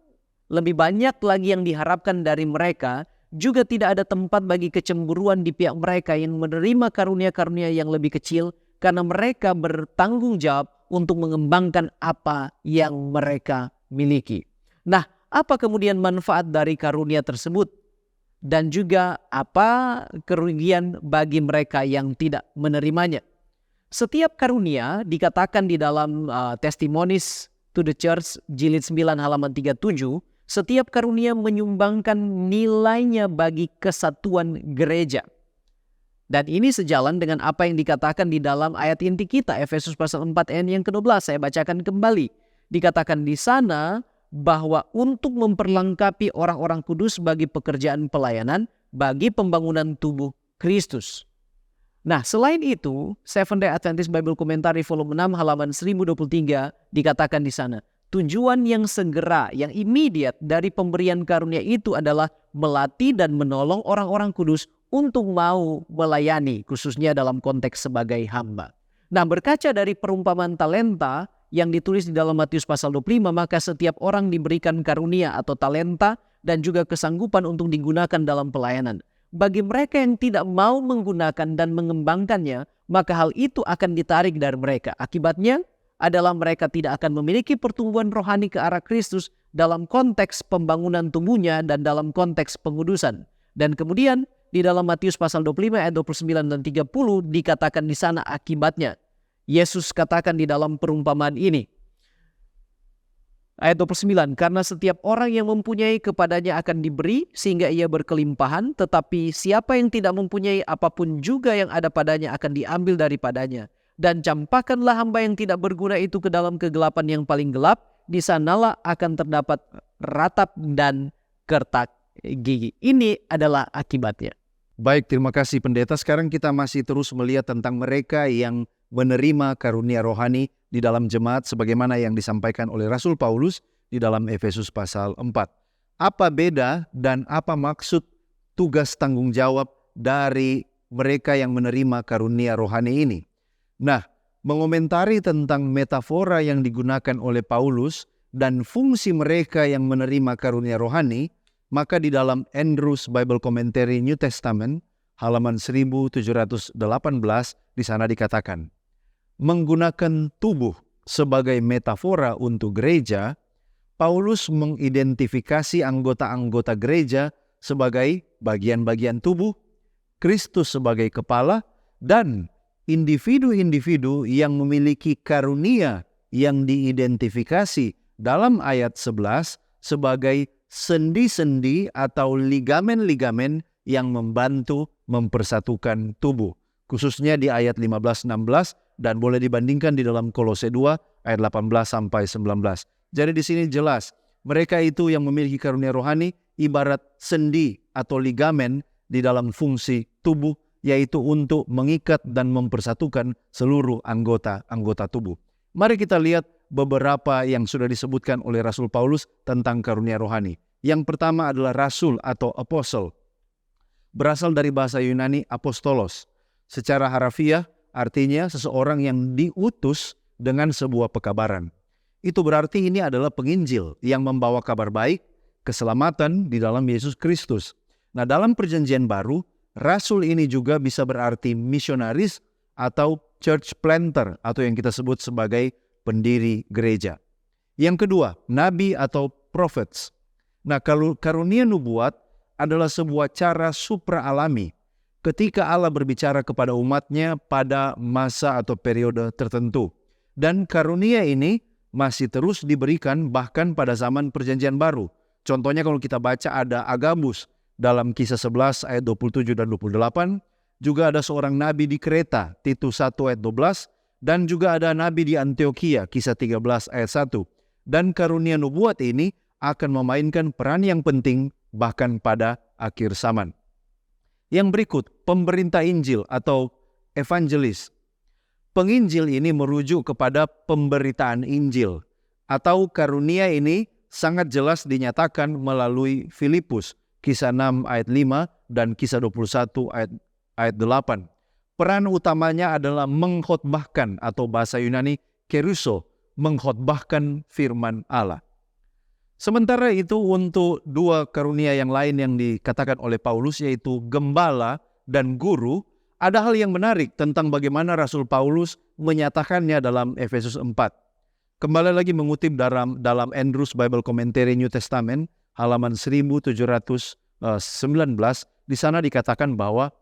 lebih banyak lagi yang diharapkan dari mereka, juga tidak ada tempat bagi kecemburuan di pihak mereka yang menerima karunia-karunia yang lebih kecil, karena mereka bertanggung jawab untuk mengembangkan apa yang mereka miliki. Nah, apa kemudian manfaat dari karunia tersebut? Dan juga apa kerugian bagi mereka yang tidak menerimanya? Setiap karunia dikatakan di dalam Testimonies to the Church jilid 9 halaman 37, Setiap karunia menyumbangkan nilainya bagi kesatuan gereja. Dan ini sejalan dengan apa yang dikatakan di dalam ayat inti kita, Efesus pasal 4 ayat yang ke-12. Saya bacakan kembali. Dikatakan di sana bahwa untuk memperlengkapi orang-orang kudus bagi pekerjaan pelayanan, bagi pembangunan tubuh Kristus. Nah, selain itu, Seventh-day Adventist Bible Commentary volume 6 halaman 1023 dikatakan di sana, tujuan yang segera, yang immediate dari pemberian karunia itu adalah melatih dan menolong orang-orang kudus untuk mau melayani, khususnya dalam konteks sebagai hamba. Nah, berkaca dari perumpamaan talenta yang ditulis di dalam Matius pasal 25, maka setiap orang diberikan karunia atau talenta dan juga kesanggupan untuk digunakan dalam pelayanan. Bagi mereka yang tidak mau menggunakan dan mengembangkannya, maka hal itu akan ditarik dari mereka. Akibatnya adalah mereka tidak akan memiliki pertumbuhan rohani ke arah Kristus dalam konteks pembangunan tubuhnya dan dalam konteks pengudusan. Dan kemudian di dalam Matius pasal 25 ayat 29 dan 30 dikatakan di sana akibatnya. Yesus katakan di dalam perumpamaan ini. Ayat 29, karena setiap orang yang mempunyai kepadanya akan diberi sehingga ia berkelimpahan, tetapi siapa yang tidak mempunyai apapun juga yang ada padanya akan diambil daripadanya. Dan campakkanlah hamba yang tidak berguna itu ke dalam kegelapan yang paling gelap, di sanalah akan terdapat ratap dan kertak gigi. Ini adalah akibatnya.
Baik, terima kasih pendeta. Sekarang kita masih terus melihat tentang mereka yang menerima karunia rohani di dalam jemaat sebagaimana yang disampaikan oleh Rasul Paulus di dalam Efesus pasal 4. Apa beda dan apa maksud tugas tanggung jawab dari mereka yang menerima karunia rohani ini? Nah, mengomentari tentang metafora yang digunakan oleh Paulus dan fungsi mereka yang menerima karunia rohani, maka di dalam Andrews Bible Commentary New Testament halaman 1718 di sana dikatakan, menggunakan tubuh sebagai metafora untuk gereja, Paulus mengidentifikasi anggota-anggota gereja sebagai bagian-bagian tubuh, Kristus sebagai kepala, dan individu-individu yang memiliki karunia yang diidentifikasi dalam ayat 11 sebagai sendi-sendi atau ligamen-ligamen yang membantu mempersatukan tubuh. Khususnya di ayat 15-16 dan boleh dibandingkan di dalam Kolose 2 ayat 18 sampai 19. Jadi di sini jelas mereka itu yang memiliki karunia rohani ibarat sendi atau ligamen di dalam fungsi tubuh, yaitu untuk mengikat dan mempersatukan seluruh anggota tubuh. Mari kita lihat beberapa yang sudah disebutkan oleh Rasul Paulus tentang karunia rohani. Yang pertama adalah rasul atau apostle. Berasal dari bahasa Yunani apostolos. Secara harafiah artinya seseorang yang diutus dengan sebuah pekabaran. Itu berarti ini adalah penginjil yang membawa kabar baik, keselamatan di dalam Yesus Kristus. Nah, dalam perjanjian baru, rasul ini juga bisa berarti misionaris atau church planter atau yang kita sebut sebagai pendiri gereja. Yang kedua, nabi atau prophets. Nah, karunia nubuat adalah sebuah cara supra-alami ketika Allah berbicara kepada umatnya pada masa atau periode tertentu. Dan karunia ini masih terus diberikan bahkan pada zaman perjanjian baru. Contohnya kalau kita baca ada Agabus dalam Kisah 11 ayat 27 dan 28. Juga ada seorang nabi di Kreta, Titus 1 ayat 12. Dan juga ada nabi di Antioquia, Kisah 13 ayat 1. Dan karunia nubuat ini akan memainkan peran yang penting bahkan pada akhir zaman. Yang berikut, pemberita Injil atau evangelis. Penginjil ini merujuk kepada pemberitaan Injil atau karunia ini sangat jelas dinyatakan melalui Filipus, Kisah 6 ayat 5 dan Kisah 21 ayat 8. Peran utamanya adalah mengkhotbahkan atau bahasa Yunani keruso, mengkhotbahkan firman Allah. Sementara itu untuk dua karunia yang lain yang dikatakan oleh Paulus yaitu gembala dan guru, ada hal yang menarik tentang bagaimana Rasul Paulus menyatakannya dalam Efesus 4. Kembali lagi mengutip dalam Andrews Bible Commentary New Testament halaman 1719, di sana dikatakan bahwa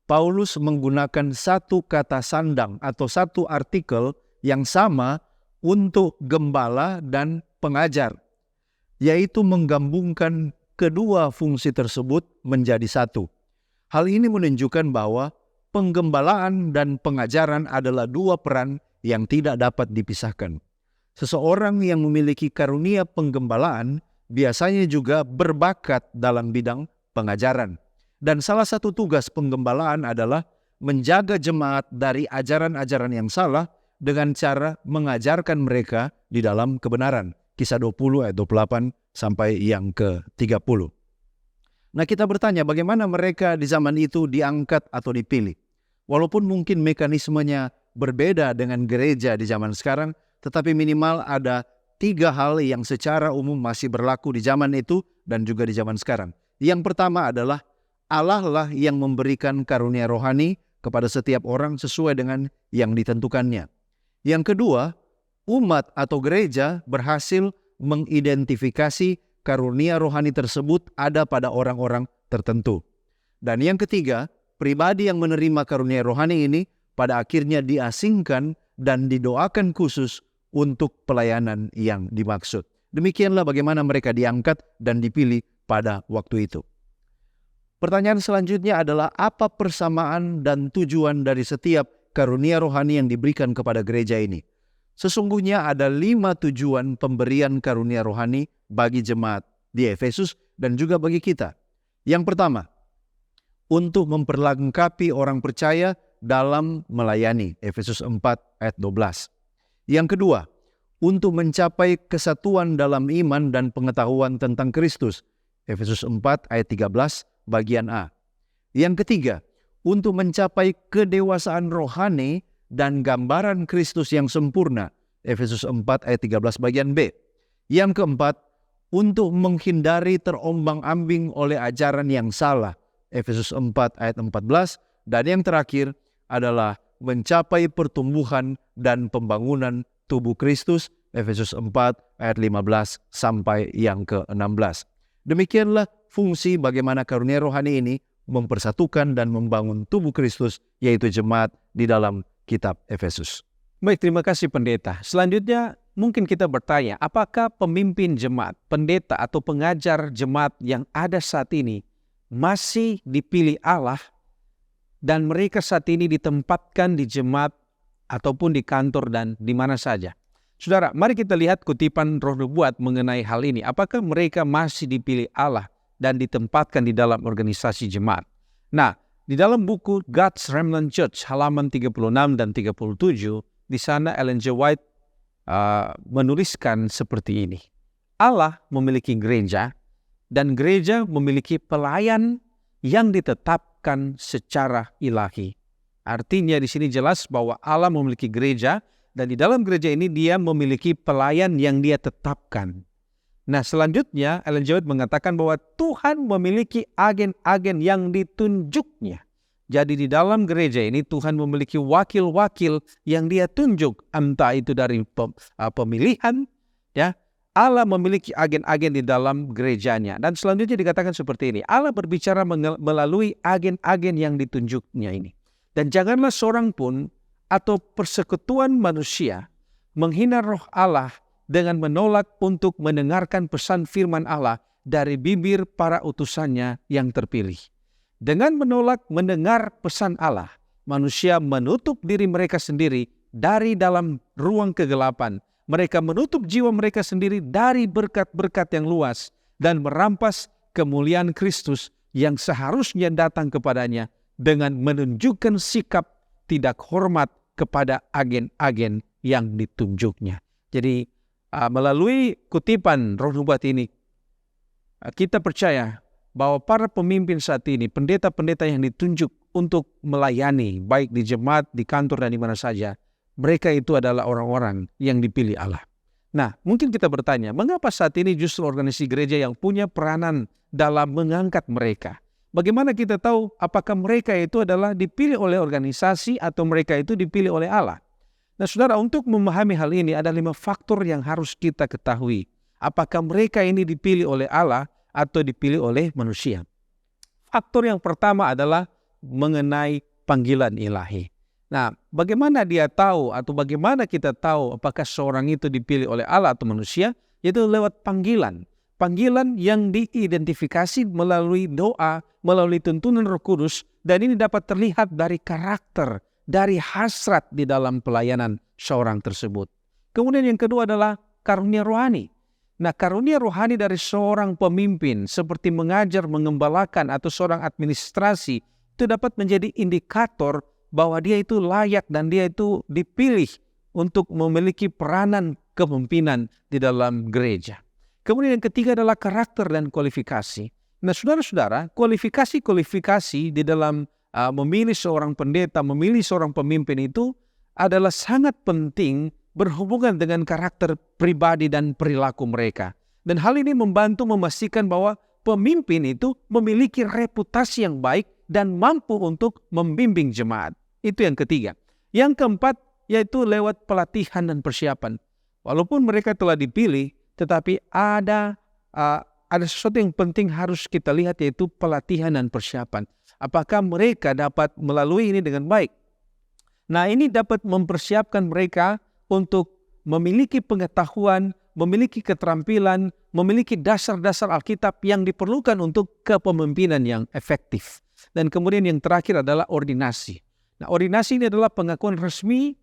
Paulus menggunakan satu kata sandang atau satu artikel yang sama untuk gembala dan pengajar. yaitu menggabungkan kedua fungsi tersebut menjadi satu. Hal ini menunjukkan bahwa penggembalaan dan pengajaran adalah dua peran yang tidak dapat dipisahkan. Seseorang yang memiliki karunia penggembalaan biasanya juga berbakat dalam bidang pengajaran. Dan salah satu tugas penggembalaan adalah menjaga jemaat dari ajaran-ajaran yang salah dengan cara mengajarkan mereka di dalam kebenaran. Kisah 20 ayat 28 sampai yang ke-30. Nah, kita bertanya bagaimana mereka di zaman itu diangkat atau dipilih. Walaupun mungkin mekanismenya berbeda dengan gereja di zaman sekarang, tetapi minimal ada 3 hal yang secara umum masih berlaku di zaman itu dan juga di zaman sekarang. Yang pertama adalah Allah lah yang memberikan karunia rohani kepada setiap orang sesuai dengan yang ditentukannya. Yang kedua, umat atau gereja berhasil mengidentifikasi karunia rohani tersebut ada pada orang-orang tertentu. Dan yang ketiga, pribadi yang menerima karunia rohani ini pada akhirnya diasingkan dan didoakan khusus untuk pelayanan yang dimaksud. Demikianlah bagaimana mereka diangkat dan dipilih pada waktu itu. Pertanyaan selanjutnya adalah apa persamaan dan tujuan dari setiap karunia rohani yang diberikan kepada gereja ini? Sesungguhnya ada 5 tujuan pemberian karunia rohani bagi jemaat di Efesus dan juga bagi kita. Yang pertama, untuk memperlengkapi orang percaya dalam melayani. Efesus 4 ayat 12. Yang kedua, untuk mencapai kesatuan dalam iman dan pengetahuan tentang Kristus. Efesus 4 ayat 13 bagian A. Yang ketiga, untuk mencapai kedewasaan rohani dan gambaran Kristus yang sempurna. Efesus 4 ayat 13 bagian B. Yang keempat, untuk menghindari terombang-ambing oleh ajaran yang salah. Efesus 4 ayat 14. Dan yang terakhir adalah mencapai pertumbuhan dan pembangunan tubuh Kristus. Efesus 4 ayat 15 sampai yang ke-16. Demikianlah fungsi bagaimana karunia rohani ini mempersatukan dan membangun tubuh Kristus, yaitu jemaat di dalam kitab Efesus.
Baik, terima kasih pendeta. Selanjutnya mungkin kita bertanya, apakah pemimpin jemaat, pendeta atau pengajar jemaat yang ada saat ini masih dipilih Allah dan mereka saat ini ditempatkan di jemaat ataupun di kantor dan di mana saja? Saudara, mari kita lihat kutipan Roh Nubuat mengenai hal ini. Apakah mereka masih dipilih Allah dan ditempatkan di dalam organisasi jemaat? Nah, di dalam buku God's Remnant Church halaman 36 dan 37, di sana Ellen G. White menuliskan seperti ini. Allah memiliki gereja dan gereja memiliki pelayan yang ditetapkan secara ilahi. Artinya di sini jelas bahwa Allah memiliki gereja dan di dalam gereja ini dia memiliki pelayan yang dia tetapkan. Nah, selanjutnya Ellen G. White mengatakan bahwa Tuhan memiliki agen-agen yang ditunjuknya. Jadi di dalam gereja ini Tuhan memiliki wakil-wakil yang dia tunjuk, entah itu dari pemilihan, ya. Allah memiliki agen-agen di dalam gerejanya. Dan selanjutnya dikatakan seperti ini, Allah berbicara melalui agen-agen yang ditunjuknya ini. Dan janganlah seorang pun atau persekutuan manusia menghina roh Allah dengan menolak untuk mendengarkan pesan firman Allah dari bibir para utusannya yang terpilih. Dengan menolak mendengar pesan Allah, manusia menutup diri mereka sendiri dari dalam ruang kegelapan. Mereka menutup jiwa mereka sendiri dari berkat-berkat yang luas dan merampas kemuliaan Kristus yang seharusnya datang kepadanya dengan menunjukkan sikap tidak hormat kepada agen-agen yang ditunjuknya. Jadi melalui kutipan Roh Nubuat ini, kita percaya bahwa para pemimpin saat ini, pendeta-pendeta yang ditunjuk untuk melayani, baik di jemaat, di kantor, dan di mana saja, mereka itu adalah orang-orang yang dipilih Allah. Nah, mungkin kita bertanya, mengapa saat ini justru organisasi gereja yang punya peranan dalam mengangkat mereka? Bagaimana kita tahu apakah mereka itu adalah dipilih oleh organisasi atau mereka itu dipilih oleh Allah? Nah, saudara, untuk memahami hal ini ada 5 faktor yang harus kita ketahui. Apakah mereka ini dipilih oleh Allah atau dipilih oleh manusia? Faktor yang pertama adalah mengenai panggilan ilahi. Nah, bagaimana dia tahu atau bagaimana kita tahu apakah seorang itu dipilih oleh Allah atau manusia? Yaitu lewat panggilan. panggilan yang diidentifikasi melalui doa, melalui tuntunan Roh Kudus, dan ini dapat terlihat dari karakter, dari hasrat di dalam pelayanan seorang tersebut. Kemudian yang kedua adalah karunia rohani. Nah, karunia rohani dari seorang pemimpin seperti mengajar, mengembalakan, atau seorang administrasi itu dapat menjadi indikator bahwa dia itu layak dan dia itu dipilih untuk memiliki peranan kepemimpinan di dalam gereja. Kemudian yang ketiga adalah karakter dan kualifikasi. Nah, saudara-saudara, kualifikasi di dalam memilih seorang pendeta, memilih seorang pemimpin itu adalah sangat penting berhubungan dengan karakter pribadi dan perilaku mereka. Dan hal ini membantu memastikan bahwa pemimpin itu memiliki reputasi yang baik dan mampu untuk membimbing jemaat. Itu yang ketiga. Yang keempat yaitu lewat pelatihan dan persiapan. Walaupun mereka telah dipilih, tetapi ada sesuatu yang penting harus kita lihat, yaitu pelatihan dan persiapan. Apakah mereka dapat melalui ini dengan baik? Nah, ini dapat mempersiapkan mereka untuk memiliki pengetahuan, memiliki keterampilan, memiliki dasar-dasar Alkitab yang diperlukan untuk kepemimpinan yang efektif. Dan kemudian yang terakhir adalah ordinasi. Nah, ordinasi ini adalah pengakuan resmi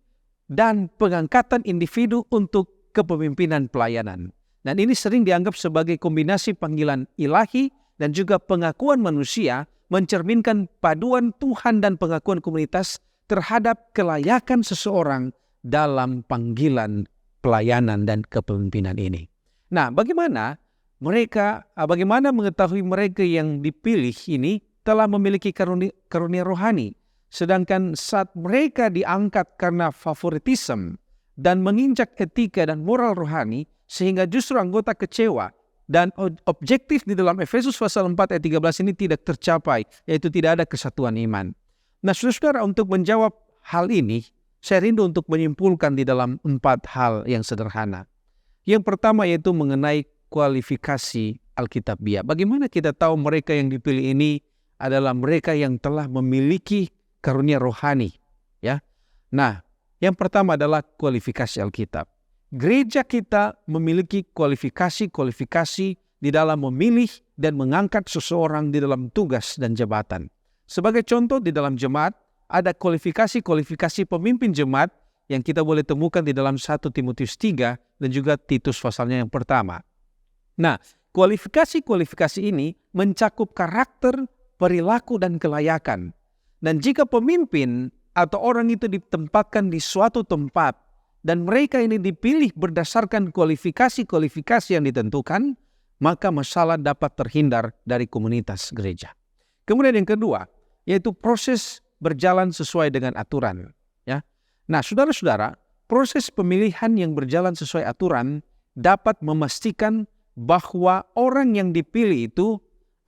dan pengangkatan individu untuk kepemimpinan pelayanan. Dan ini sering dianggap sebagai kombinasi panggilan ilahi dan juga pengakuan manusia, mencerminkan paduan Tuhan dan pengakuan komunitas terhadap kelayakan seseorang dalam panggilan pelayanan dan kepemimpinan ini. Nah, bagaimana mengetahui mereka yang dipilih ini telah memiliki karunia rohani, sedangkan saat mereka diangkat karena favoritisme dan menginjak etika dan moral rohani, sehingga justru anggota kecewa dan objektif di dalam Efesus pasal 4 ayat 13 ini tidak tercapai, yaitu tidak ada kesatuan iman. Nah, saudara-saudara, untuk menjawab hal ini, saya rindu untuk menyimpulkan di dalam 4 hal yang sederhana. Yang pertama yaitu mengenai kualifikasi Alkitabiah. Bagaimana kita tahu mereka yang dipilih ini adalah mereka yang telah memiliki karunia rohani, ya. Nah, yang pertama adalah kualifikasi Alkitab. Gereja kita memiliki kualifikasi di dalam memilih dan mengangkat seseorang di dalam tugas dan jabatan. Sebagai contoh, di dalam jemaat ada kualifikasi pemimpin jemaat yang kita boleh temukan di dalam 1 Timotius 3 dan juga Titus pasalnya yang pertama. Nah, kualifikasi ini mencakup karakter, perilaku, dan kelayakan. Dan jika pemimpin atau orang itu ditempatkan di suatu tempat dan mereka ini dipilih berdasarkan kualifikasi yang ditentukan, maka masalah dapat terhindar dari komunitas gereja. Kemudian yang kedua, yaitu proses berjalan sesuai dengan aturan. Ya. Nah, saudara-saudara, proses pemilihan yang berjalan sesuai aturan dapat memastikan bahwa orang yang dipilih itu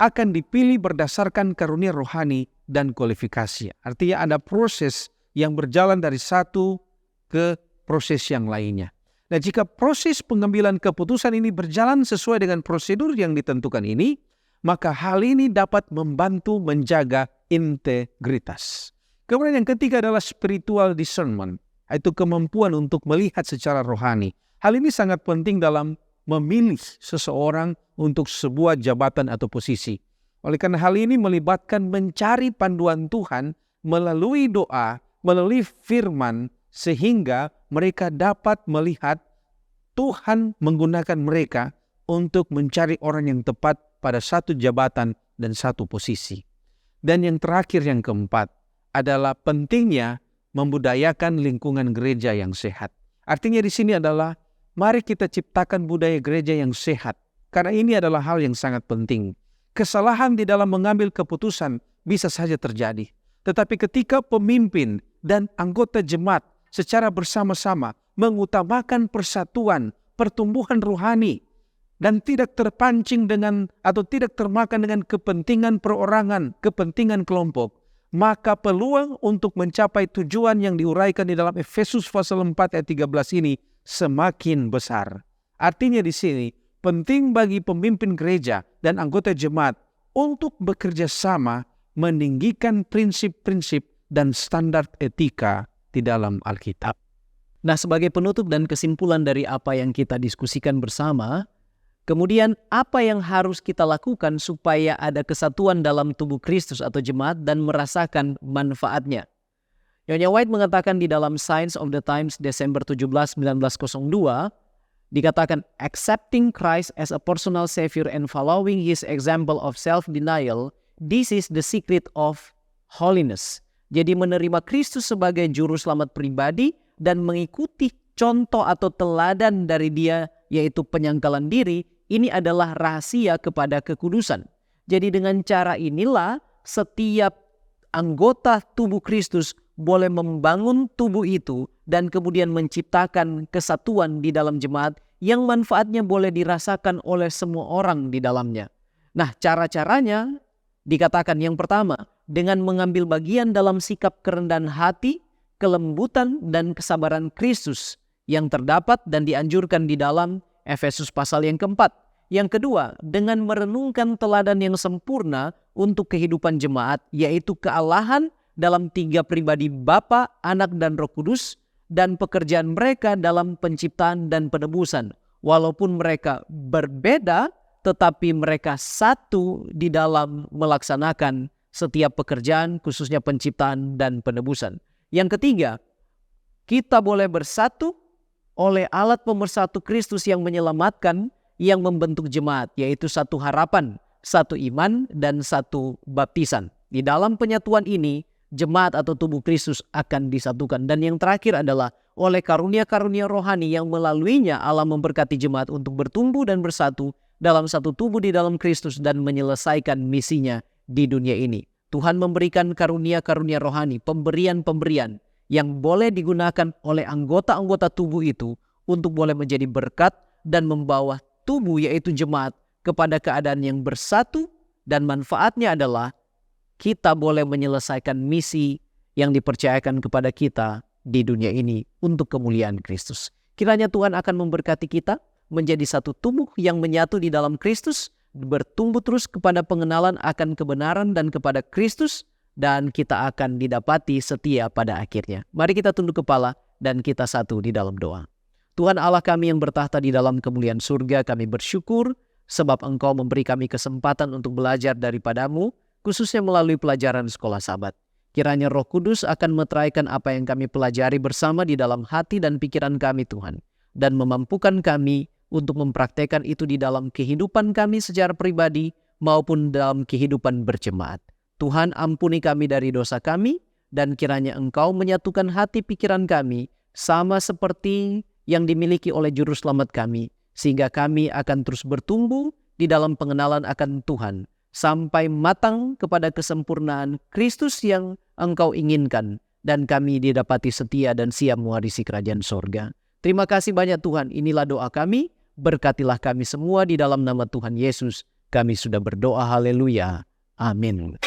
akan dipilih berdasarkan karunia rohani dan kualifikasi. Artinya ada proses yang berjalan dari satu ke proses yang lainnya. Nah, jika proses pengambilan keputusan ini berjalan sesuai dengan prosedur yang ditentukan ini, maka hal ini dapat membantu menjaga integritas. Kemudian yang ketiga adalah spiritual discernment, yaitu kemampuan untuk melihat secara rohani. Hal ini sangat penting dalam memilih seseorang untuk sebuah jabatan atau posisi. Oleh karena hal ini melibatkan mencari panduan Tuhan melalui doa, melalui firman, sehingga mereka dapat melihat Tuhan menggunakan mereka untuk mencari orang yang tepat pada satu jabatan dan satu posisi. Dan yang terakhir, yang keempat, adalah pentingnya membudayakan lingkungan gereja yang sehat. Artinya di sini adalah mari kita ciptakan budaya gereja yang sehat, karena ini adalah hal yang sangat penting. Kesalahan di dalam mengambil keputusan bisa saja terjadi, tetapi ketika pemimpin dan anggota jemaat secara bersama-sama mengutamakan persatuan, pertumbuhan rohani, dan tidak terpancing dengan atau tidak termakan dengan kepentingan perorangan, kepentingan kelompok, maka peluang untuk mencapai tujuan yang diuraikan di dalam Efesus pasal 4 ayat 13 ini semakin besar. Artinya di sini penting bagi pemimpin gereja dan anggota jemaat untuk bekerja sama meninggikan prinsip-prinsip dan standar etika di dalam Alkitab.
Nah, sebagai penutup dan kesimpulan dari apa yang kita diskusikan bersama, Kemudian apa yang harus kita lakukan supaya ada kesatuan dalam tubuh Kristus atau jemaat dan merasakan manfaatnya. Nyonya White mengatakan di dalam Signs of the Times Desember 17, 1902, dikatakan accepting Christ as a personal savior and following his example of self-denial, this is the secret of holiness. Jadi menerima Kristus sebagai juru selamat pribadi dan mengikuti contoh atau teladan dari dia, yaitu penyangkalan diri, ini adalah rahasia kepada kekudusan. Jadi dengan cara inilah setiap anggota tubuh Kristus boleh membangun tubuh itu dan kemudian menciptakan kesatuan di dalam jemaat yang manfaatnya boleh dirasakan oleh semua orang di dalamnya. Nah, cara-caranya dikatakan yang pertama, dengan mengambil bagian dalam sikap kerendahan hati, kelembutan, dan kesabaran Kristus yang terdapat dan dianjurkan di dalam Efesus pasal yang keempat. Yang kedua, dengan merenungkan teladan yang sempurna untuk kehidupan jemaat, yaitu kealahan dalam 3 pribadi Bapa, Anak, dan Roh Kudus, dan pekerjaan mereka dalam penciptaan dan penebusan. Walaupun mereka berbeda, tetapi mereka satu di dalam melaksanakan setiap pekerjaan, khususnya penciptaan dan penebusan. Yang ketiga, kita boleh bersatu oleh alat pemersatu Kristus yang menyelamatkan, yang membentuk jemaat, yaitu satu harapan, satu iman, dan satu baptisan. Di dalam penyatuan ini, jemaat atau tubuh Kristus akan disatukan. Dan yang terakhir adalah oleh karunia-karunia rohani yang melaluinya Allah memberkati jemaat untuk bertumbuh dan bersatu dalam satu tubuh di dalam Kristus dan menyelesaikan misinya di dunia ini. Tuhan memberikan karunia-karunia rohani, pemberian-pemberian yang boleh digunakan oleh anggota-anggota tubuh itu untuk boleh menjadi berkat dan membawa tubuh yaitu jemaat kepada keadaan yang bersatu, dan manfaatnya adalah kita boleh menyelesaikan misi yang dipercayakan kepada kita di dunia ini untuk kemuliaan Kristus. Kiranya Tuhan akan memberkati kita menjadi satu tubuh yang menyatu di dalam Kristus, bertumbuh terus kepada pengenalan akan kebenaran dan kepada Kristus, dan kita akan didapati setia pada akhirnya. Mari kita tunduk kepala dan kita satu di dalam doa. Tuhan Allah kami yang bertahta di dalam kemuliaan surga, kami bersyukur sebab Engkau memberi kami kesempatan untuk belajar daripadamu, khususnya melalui pelajaran sekolah Sabat. Kiranya Roh Kudus akan meteraikan apa yang kami pelajari bersama di dalam hati dan pikiran kami Tuhan, dan memampukan kami untuk mempraktekkan itu di dalam kehidupan kami secara pribadi maupun dalam kehidupan berjemaat. Tuhan, ampuni kami dari dosa kami, dan kiranya Engkau menyatukan hati pikiran kami sama seperti yang dimiliki oleh Juru Selamat kami, sehingga kami akan terus bertumbuh di dalam pengenalan akan Tuhan, sampai matang kepada kesempurnaan Kristus yang Engkau inginkan, dan kami didapati setia dan siap mewarisi kerajaan sorga. Terima kasih banyak Tuhan, inilah doa kami, berkatilah kami semua di dalam nama Tuhan Yesus. Kami sudah berdoa, haleluya, amin.